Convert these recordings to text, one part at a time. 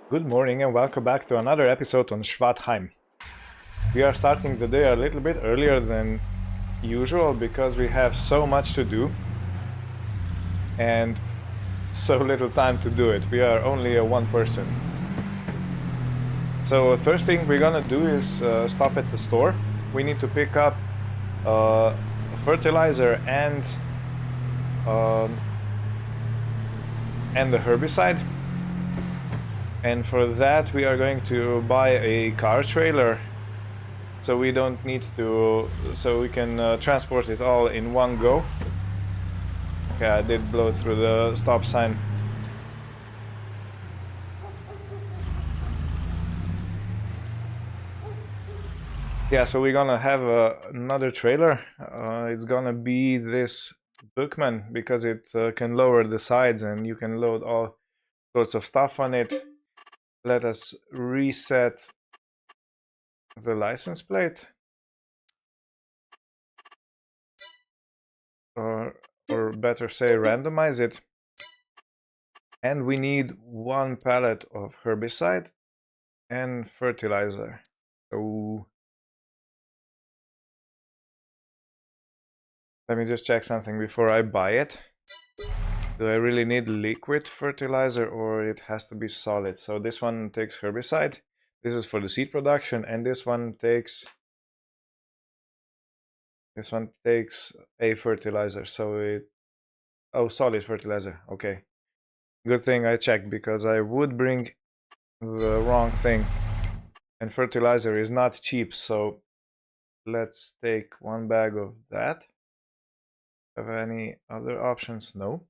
Good morning and welcome back to another episode on Schwaadeheim. We are starting the day a little bit earlier than usual because we have so much to do and so little time to do it. We are only a one person. So first thing we're gonna do is stop at the store. We need to pick up fertilizer and the herbicide. And for that we are going to buy a car trailer so we don't need to, so we can transport it all in one go. Okay, I did blow through the stop sign. Yeah, so we're gonna have another trailer. It's gonna be this Bookman because it can lower the sides and you can load all sorts of stuff on it. Let us reset the license plate, or better say randomize it. And we need one pallet of herbicide and fertilizer. So let me just check something before I buy it. Do I really need liquid fertilizer or it has to be solid? So this one takes herbicide. This is for the seed production, and this one takes a fertilizer. So solid fertilizer. Okay. Good thing I checked because I would bring the wrong thing. And fertilizer is not cheap, so let's take one bag of that. Have any other options? No.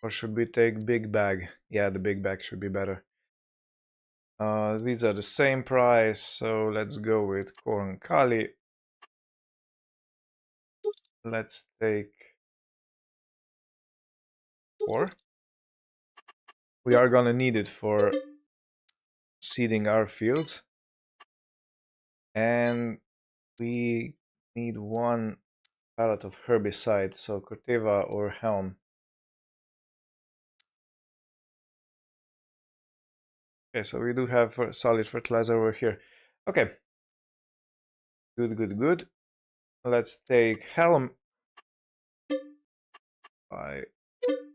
Or should we take big bag? Yeah, the big bag should be better. These are the same price, so let's go with corn kali. Let's take 4. We are gonna need it for seeding our fields. And we need 1 pallet of herbicide, so Corteva or Helm. Okay, so we do have solid fertilizer over here. Okay. Good. Let's take Helm.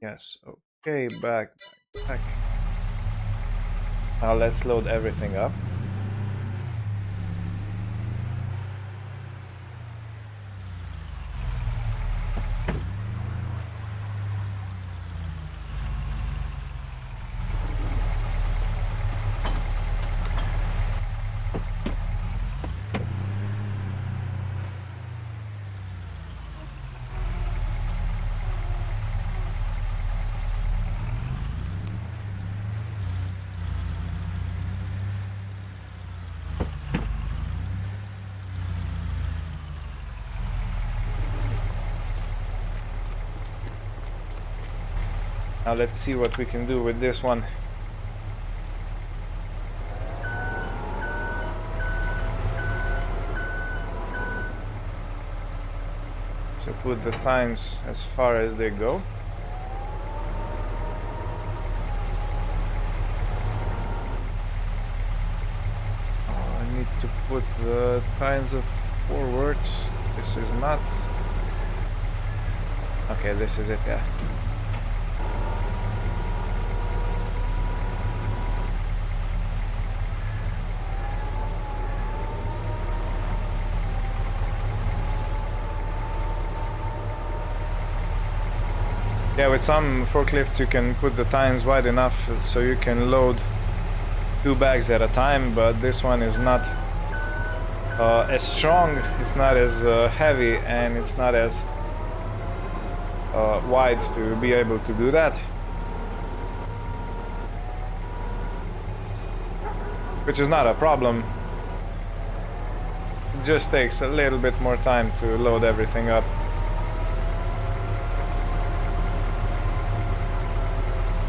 Yes, okay, back. Now let's load everything up. Now let's see what we can do with this one. So put the tines as far as they go. I need to put the tines forward. This is not... Okay, this is it, yeah. Yeah, with some forklifts you can put the tines wide enough so you can load 2 bags at a time, but this one is not as strong, it's not as heavy, and it's not as wide to be able to do that. Which is not a problem. It just takes a little bit more time to load everything up.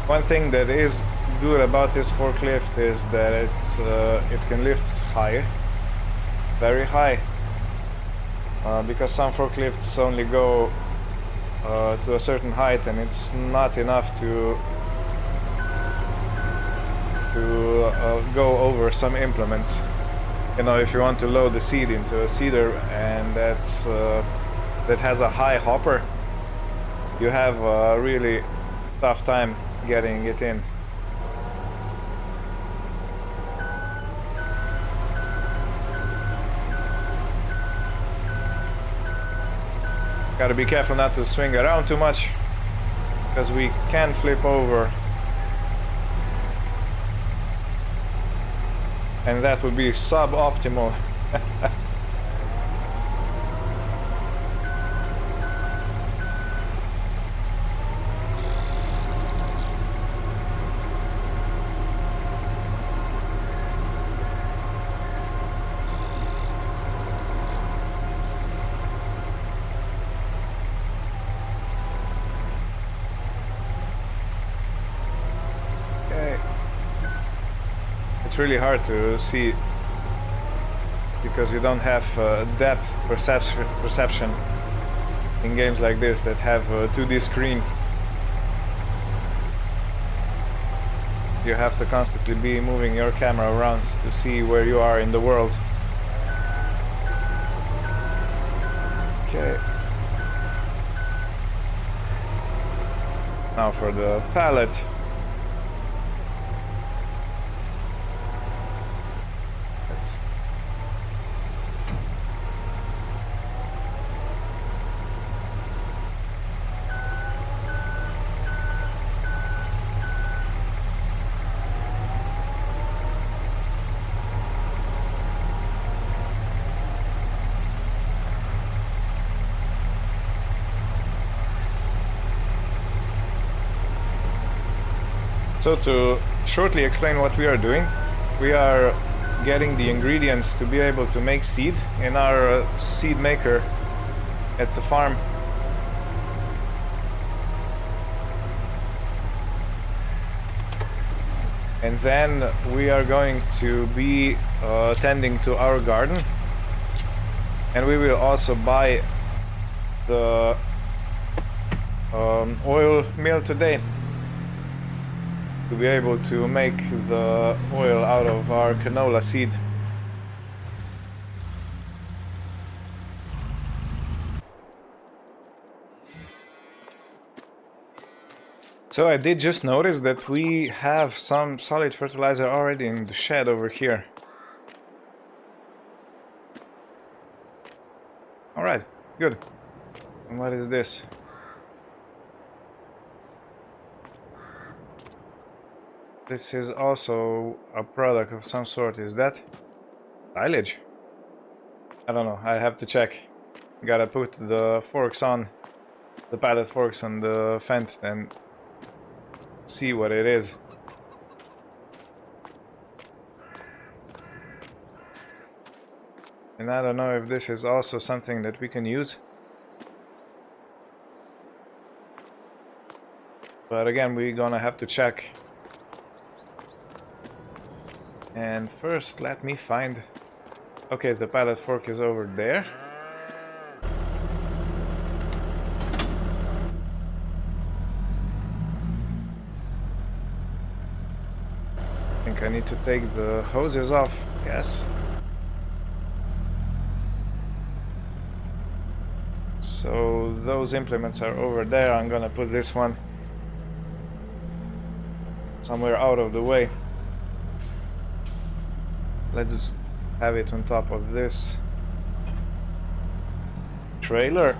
One thing that is good about this forklift is that it can lift high, very high, because some forklifts only go to a certain height and it's not enough to go over some implements. You know, if you want to load the seed into a seeder and that has a high hopper, you have a really tough time getting it in. Gotta be careful not to swing around too much, because we can flip over. And that would be suboptimal. It's really hard to see because you don't have depth perception in games like this that have a 2D screen. You have to constantly be moving your camera around to see where you are in the world. Okay. Now for the pallet. So to shortly explain what we are doing, we are getting the ingredients to be able to make seed in our seed maker at the farm. And then we are going to be tending to our garden, and we will also buy the oil mill today to be able to make the oil out of our canola seed. So I did just notice that we have some solid fertilizer already in the shed over here. Alright, good. And what is this? This is also a product of some sort. Is that silage? I don't know. I have to check. Gotta put the forks on, the pallet forks on the fence and see what it is. And I don't know if this is also something that we can use. But again, we're gonna have to check. And first, let me find... Okay, the pallet fork is over there. I think I need to take the hoses off. Yes. So those implements are over there. I'm gonna put this one somewhere out of the way. Let's have it on top of this trailer.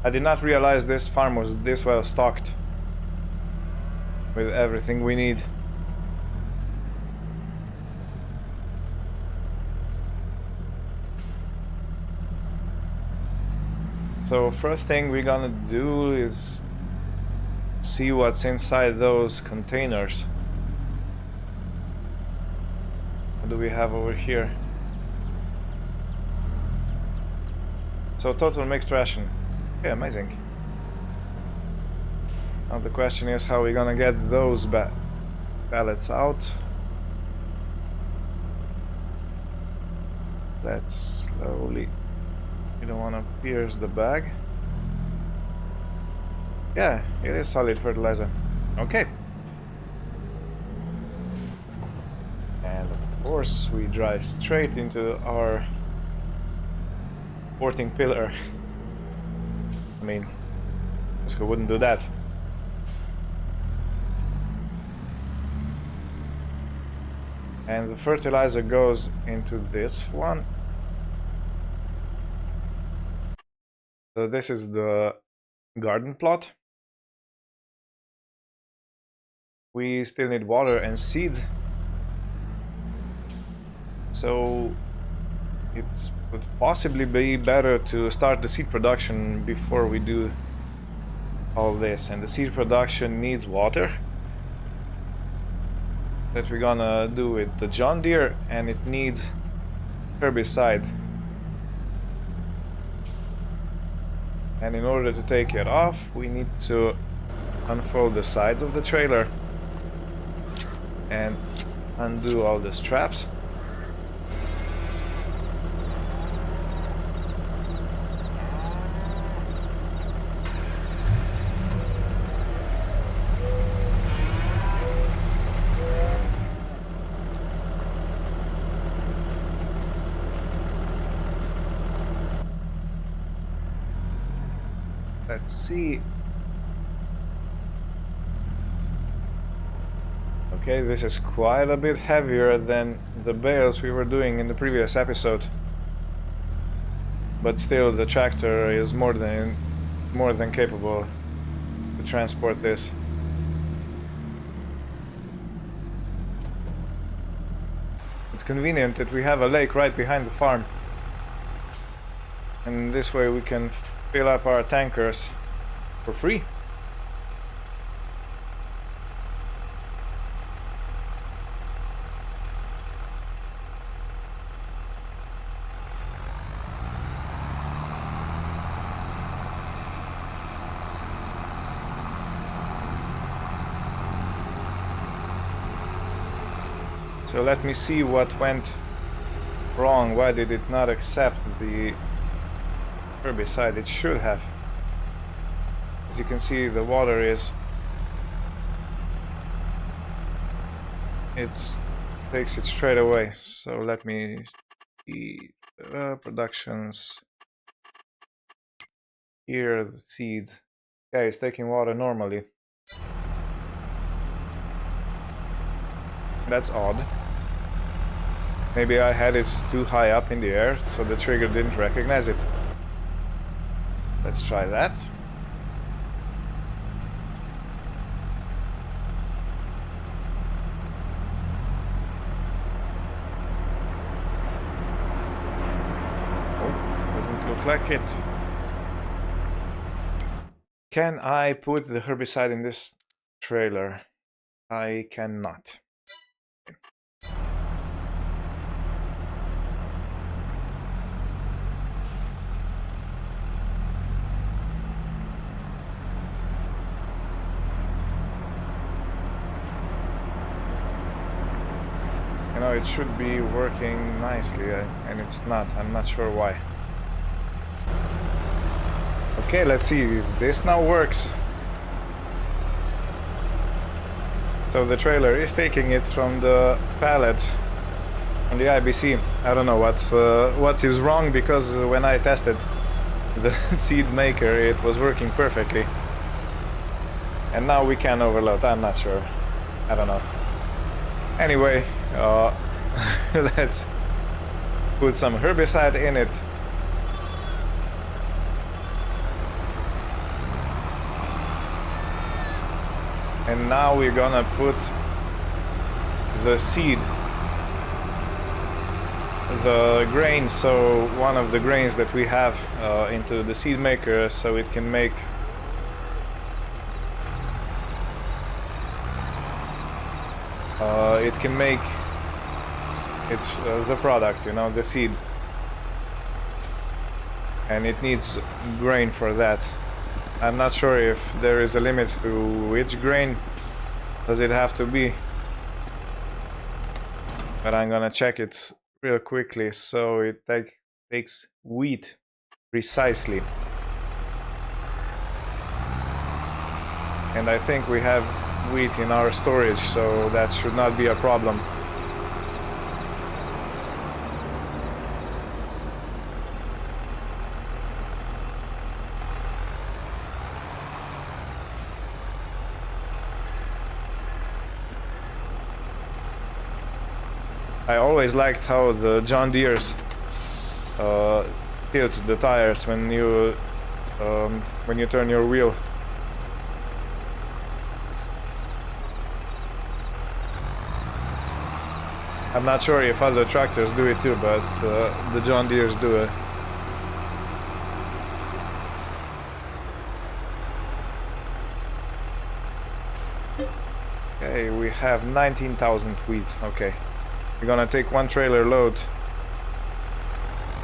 I did not realize this farm was this well stocked with everything we need. So first thing we're gonna do is see what's inside those containers. What do we have over here? So total mixed ration. Okay, amazing. Now the question is how we're gonna get those pallets out. Let's slowly... You don't want to pierce the bag. Yeah, it is solid fertilizer. Okay. And of course we drive straight into our porting pillar. I mean, who wouldn't do that? And the fertilizer goes into this one. So this is the garden plot. We still need water and seeds. So it would possibly be better to start the seed production before we do all this. And the seed production needs water. That we're gonna do with the John Deere, and it needs herbicide. And in order to take it off, we need to unfold the sides of the trailer and undo all the straps. Let's see. Okay, this is quite a bit heavier than the bales we were doing in the previous episode. But still, the tractor is more than capable to transport this. It's convenient that we have a lake right behind the farm. And this way we can fill up our tankers for free. So let me see what went wrong. Why did it not accept the herbicide? It should have. As you can see, the water is... it takes it straight away. So let me see productions. Here, the seeds. Okay, it's taking water normally. That's odd. Maybe I had it too high up in the air, so the trigger didn't recognize it. Let's try that. Oh, doesn't look like it. Can I put the herbicide in this trailer? I cannot. You know, it should be working nicely, and it's not. I'm not sure why. Okay, let's see if this now works. So the trailer is taking it from the pallet, from the IBC. I don't know what is wrong, because when I tested the seed maker, it was working perfectly. And now we can overload. I'm not sure. I don't know. Anyway, let's put some herbicide in it. And now we're gonna put the seed, the grain, so one of the grains that we have into the seed maker, so it can make it's the product, you know, the seed, and it needs grain for that. I'm not sure if there is a limit to which grain does it have to be, but I'm gonna check it real quickly. So it takes wheat precisely. and I think we have wheat in our storage, so that should not be a problem. I always liked how the John Deere's tilt the tires when you turn your wheel. I'm not sure if other tractors do it too, but the John Deere's do it. Okay, we have 19,000 wheat. Okay. We're gonna take one trailer load,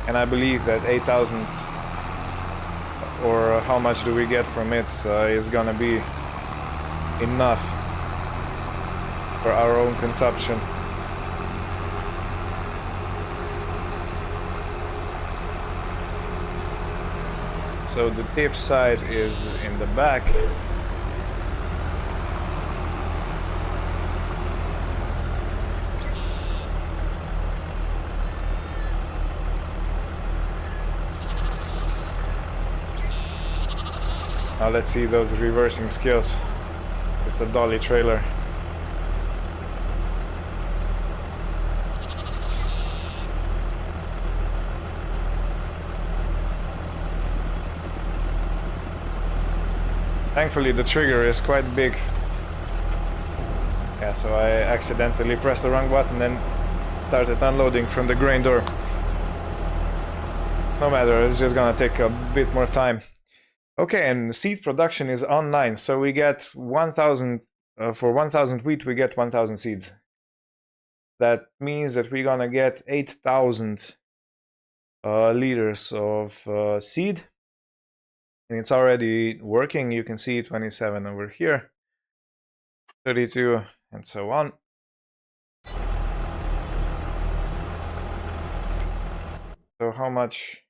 and I believe that 8,000, or how much do we get from it, is gonna be enough for our own consumption. So the tip side is in the back. Now let's see those reversing skills with the dolly trailer. Thankfully the trigger is quite big. Yeah, so I accidentally pressed the wrong button and started unloading from the grain door. No matter, it's just gonna take a bit more time. Okay, and seed production is online, so we get 1,000, for 1,000 wheat we get 1,000 seeds. That means that we're gonna get 8,000 liters of seed. And it's already working. You can see 27 over here, 32, and so on. So how much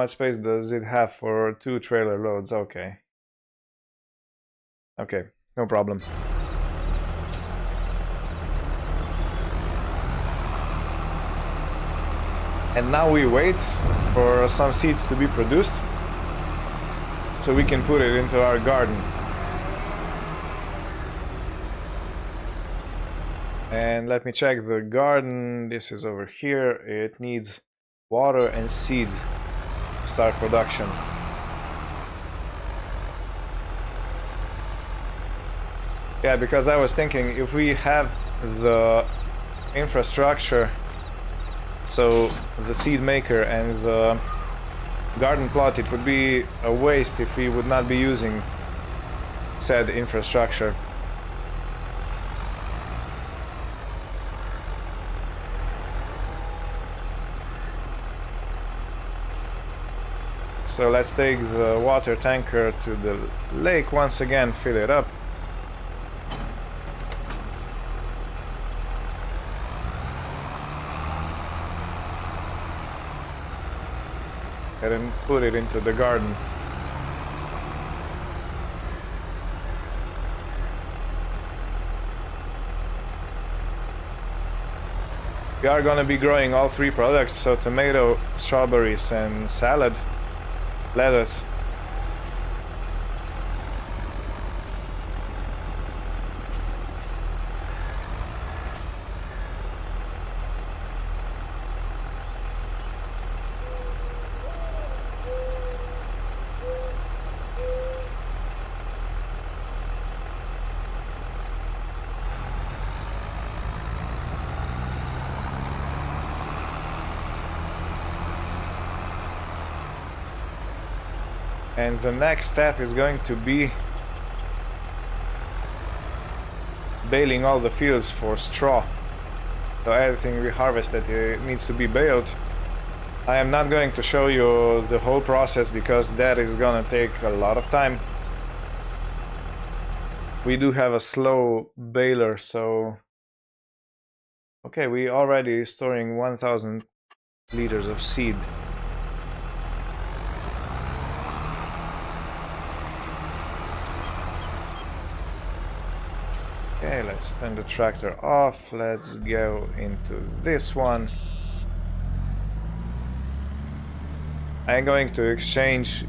space does it have for 2 trailer loads? Okay, no problem. And now we wait for some seeds to be produced so we can put it into our garden. And let me check the garden. This is over here. It needs water and seeds to start production. Yeah, because I was thinking if we have the infrastructure, so the seed maker and the garden plot, it would be a waste if we would not be using said infrastructure. So let's take the water tanker to the lake once again, fill it up. And then put it into the garden. We are gonna be growing all 3 products, so tomato, strawberries and salad, lettuce. And the next step is going to be baling all the fields for straw. So everything we harvested needs to be baled. I am not going to show you the whole process because that is gonna take a lot of time. We do have a slow baler, so... Okay, we already storing 1,000 liters of seed. Okay, let's turn the tractor off. Let's go into this one. I'm going to exchange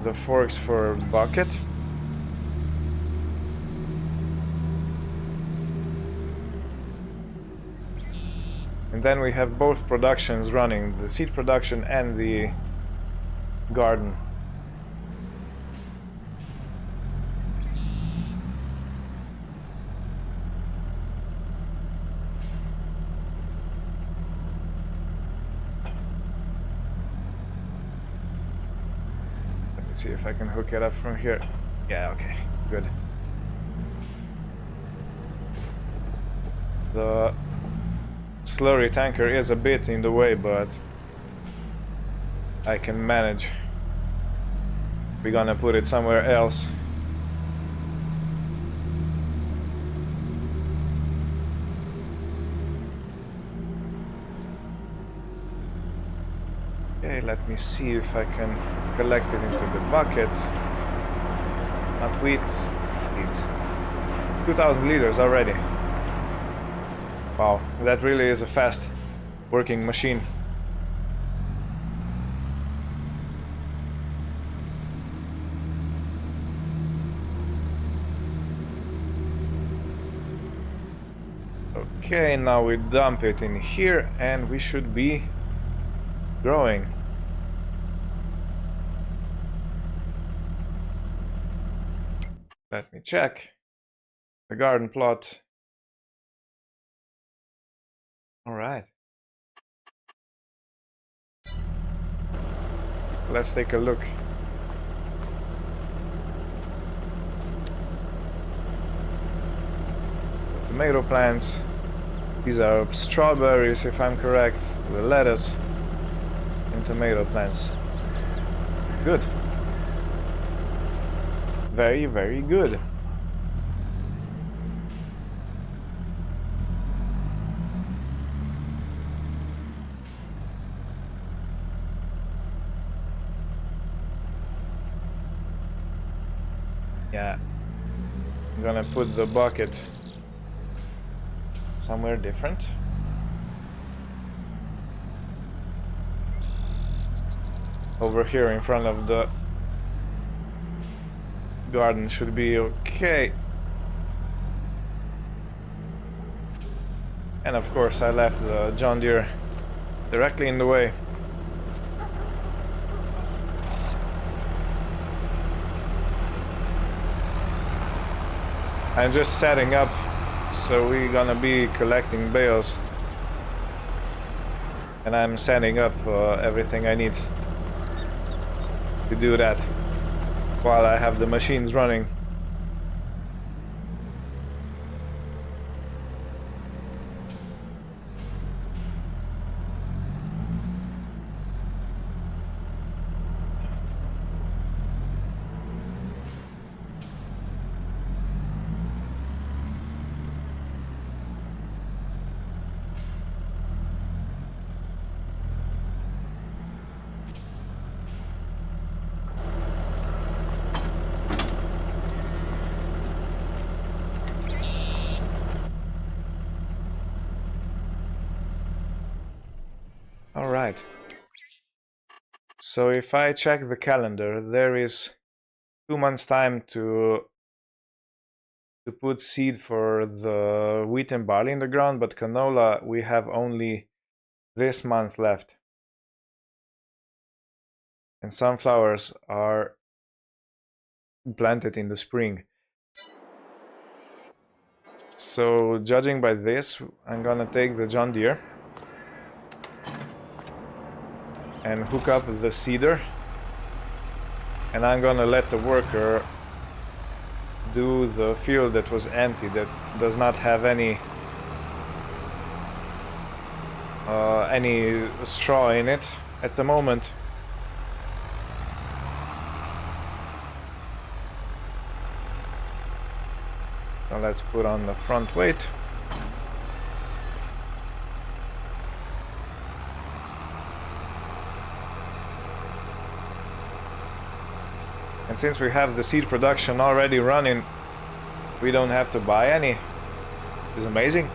the forks for bucket. And then we have both productions running, the seed production and the garden. Let me see if I can hook it up from here. Yeah, okay, good. The slurry tanker is a bit in the way, but I can manage. We're gonna put it somewhere else. Okay, let me see if I can collect it into the bucket. Not wheat, seeds. 2000 liters already. Wow, that really is a fast working machine. Okay, now we dump it in here and we should be growing. Let me check the garden plot. All right. Let's take a look. Tomato plants. These are strawberries, if I'm correct. The lettuce and tomato plants. Good. Very, very good. Yeah. I'm gonna put the bucket somewhere different. Over here in front of the garden should be okay. And of course I left the John Deere directly in the way. I'm just setting up, so we're gonna be collecting bales. And I'm setting up everything I need to do that while I have the machines running. Alright. So if I check the calendar, there is 2 months time to put seed for the wheat and barley in the ground, but canola we have only this month left. And sunflowers are planted in the spring. So judging by this, I'm gonna take the John Deere and hook up the seeder, and I'm gonna let the worker do the field that was empty, that does not have any straw in it at the moment. Now let's put on the front weight. And since we have the seed production already running, We don't have to buy any. It's amazing.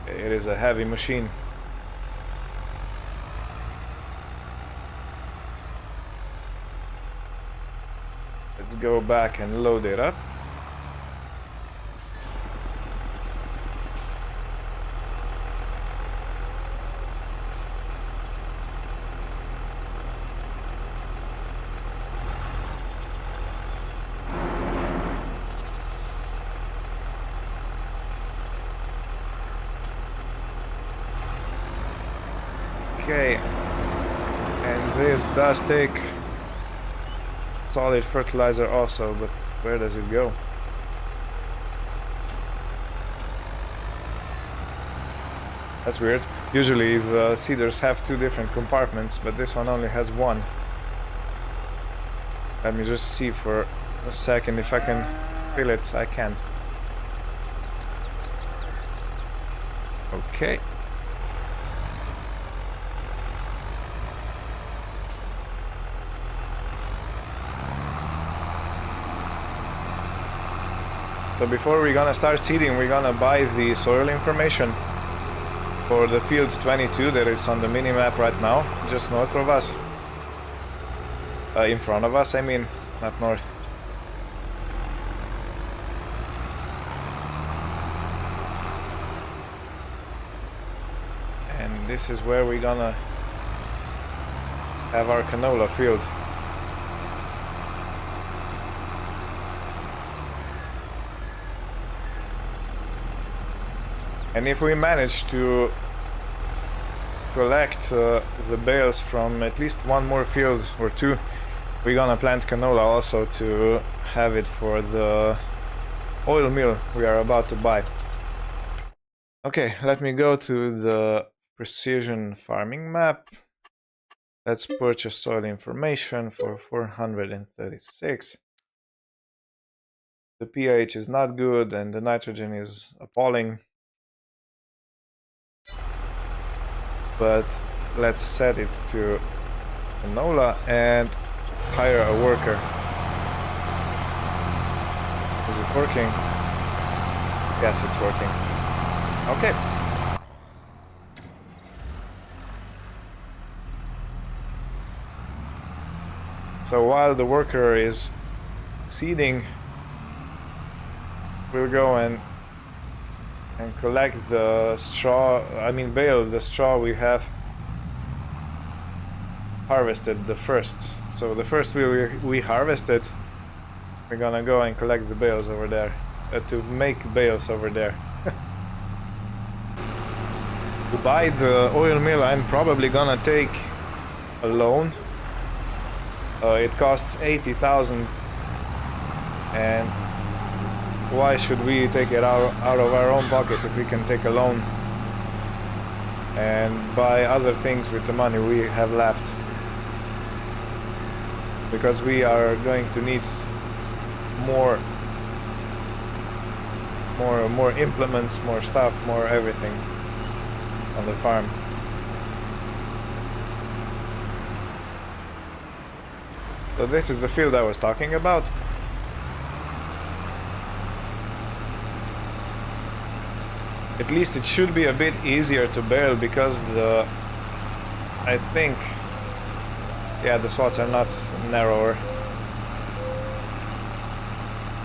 It is a heavy machine. Let's go back and load it up. Okay, and this does take solid fertilizer also, but where does it go? That's weird. Usually the seeders have two different compartments, but this one only has one. Let me just see for a second if I can fill it. I can. Okay. So before we're gonna start seeding, we're gonna buy the soil information for the field 22 that is on the mini-map right now, just north of us. In front of us, I mean, not north. And this is where we're gonna have our canola field. And if we manage to collect the bales from at least one more field or two, we're gonna plant canola also to have it for the oil mill we are about to buy. Okay, let me go to the precision farming map. Let's purchase soil information for 436. The pH is not good and the nitrogen is appalling. But let's set it to canola and hire a worker. Is it working? Yes, it's working. Okay. So while the worker is seeding, we'll go and collect the straw, bale the straw we have harvested the first. So the first we harvested, we're gonna go and collect the bales over there, to make bales over there. To buy the oil mill, I'm probably gonna take a loan. It costs 80,000, and why should we take it out of our own pocket if we can take a loan and buy other things with the money we have left? Because we are going to need more implements, more stuff, more everything on the farm. So this is the field I was talking about. At least it should be a bit easier to bale because I think, yeah, the swaths are not narrower.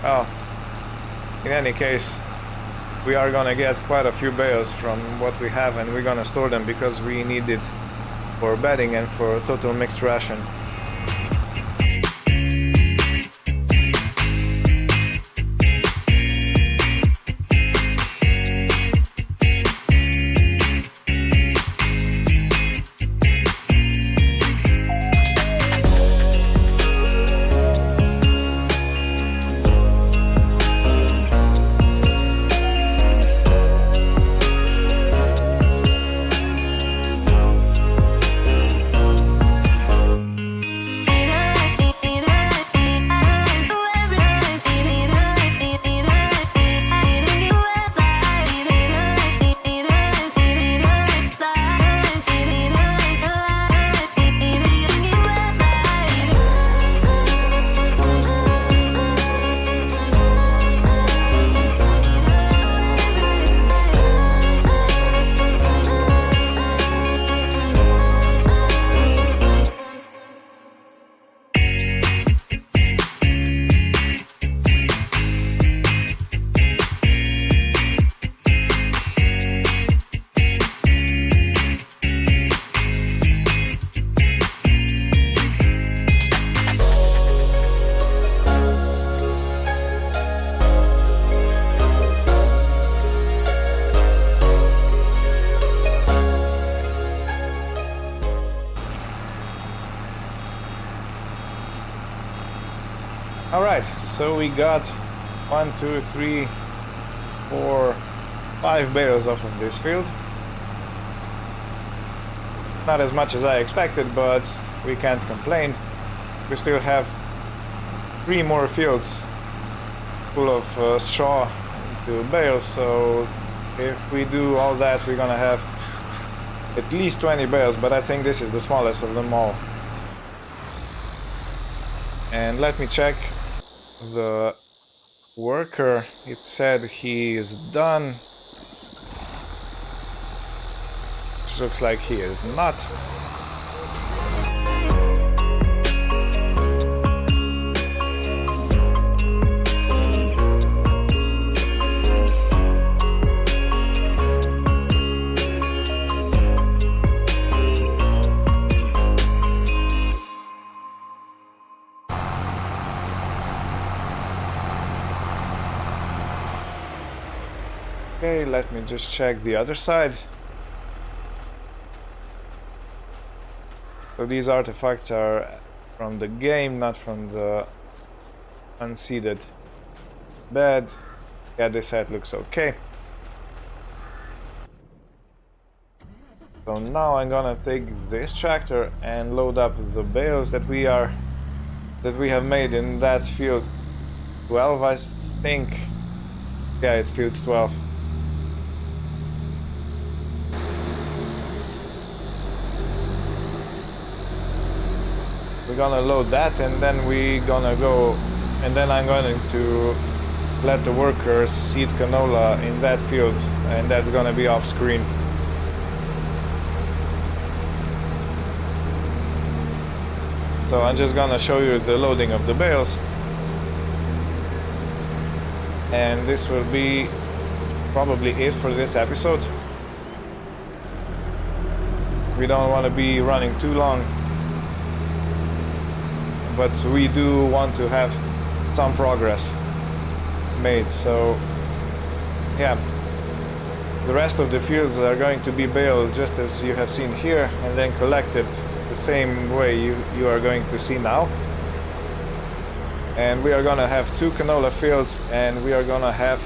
Oh, in any case, we are gonna get quite a few bales from what we have, and we're gonna store them because we need it for bedding and for total mixed ration. Alright, so we got 1, 2, 3, 4, 5 bales off of this field. Not as much as I expected, but we can't complain. We still have 3 more fields full of straw to bale, so if we do all that, we're gonna have at least 20 bales, but I think this is the smallest of them all. And let me check the worker. It said he is done. Which looks like he is not. Okay, let me just check the other side. So these artifacts are from the game, not from the unseeded bed. Yeah, this side looks okay. So now I'm gonna take this tractor and load up the bales that we have made in that field 12, I think. Yeah, it's field 12. We're gonna load that, and then I'm going to let the workers seed canola in that field, and that's gonna be off screen. So I'm just gonna show you the loading of the bales, and this will be probably it for this episode. We don't want to be running too long, but we do want to have some progress made. So yeah, the rest of the fields are going to be baled just as you have seen here, and then collected the same way you are going to see now. And we are gonna have 2 canola fields, and we are gonna have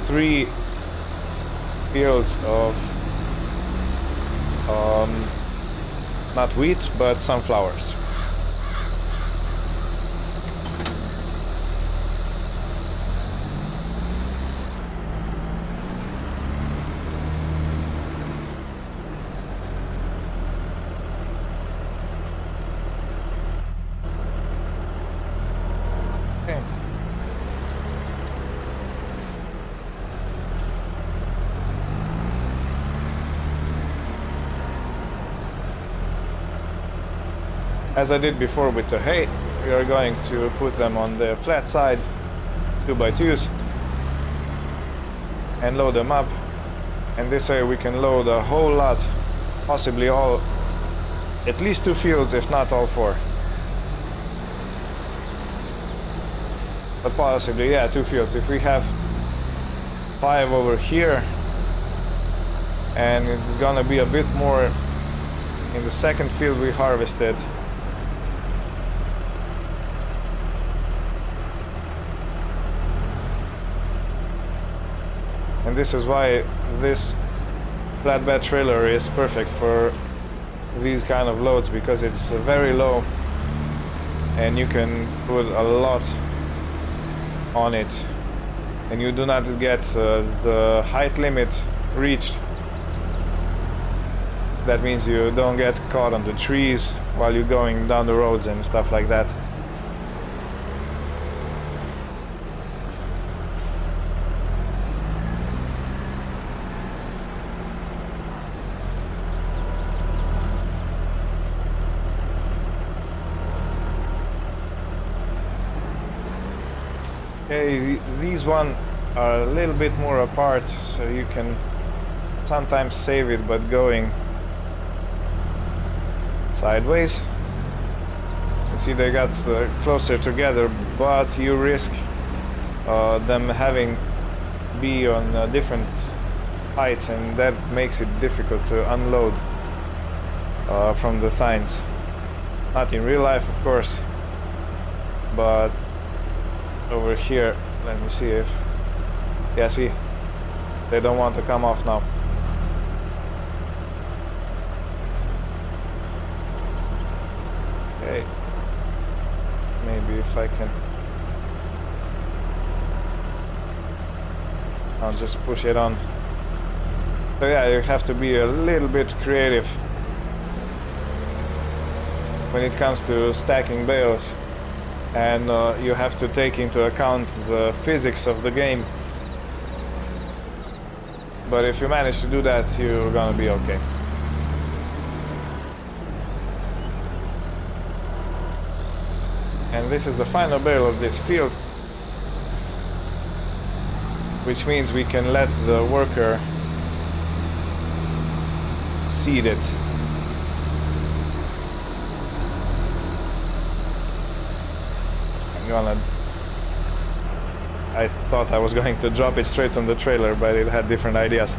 3 fields of not wheat but sunflowers. As I did before with the hay, we are going to put them on the flat side 2x2s and load them up, and this way we can load a whole lot, possibly all, at least 2 fields, if not all 4. But possibly, yeah, 2 fields. If we have 5 over here, and it's gonna be a bit more in the second field we harvested. And this is why this flatbed trailer is perfect for these kind of loads, because it's very low and you can put a lot on it, and you do not get the height limit reached. That means you don't get caught on the trees while you're going down the roads and stuff like that. Okay, these one are a little bit more apart, so you can sometimes save it, but going sideways. You see they got closer together, but you risk them having be on different heights, and that makes it difficult to unload from the tines. Not in real life, of course, but over here. Let me see if... Yeah, see? They don't want to come off now. Okay. Maybe if I can... I'll just push it on. So yeah, you have to be a little bit creative when it comes to stacking bales, and you have to take into account the physics of the game. But if you manage to do that, you're gonna be okay. And this is the final bale of this field, which means we can let the worker seed it. I thought I was going to drop it straight on the trailer, but it had different ideas.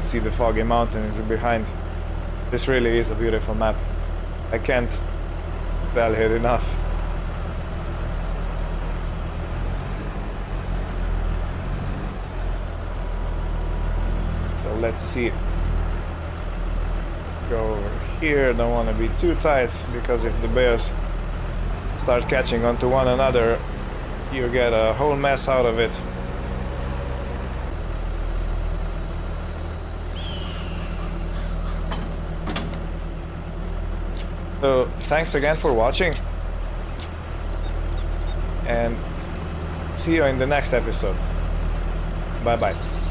See the foggy mountains behind. This really is a beautiful map. I can't value it enough. So let's see. Go over here. Don't want to be too tight, because if the bales start catching onto one another, you get a whole mess out of it. So thanks again for watching, and see you in the next episode. Bye bye.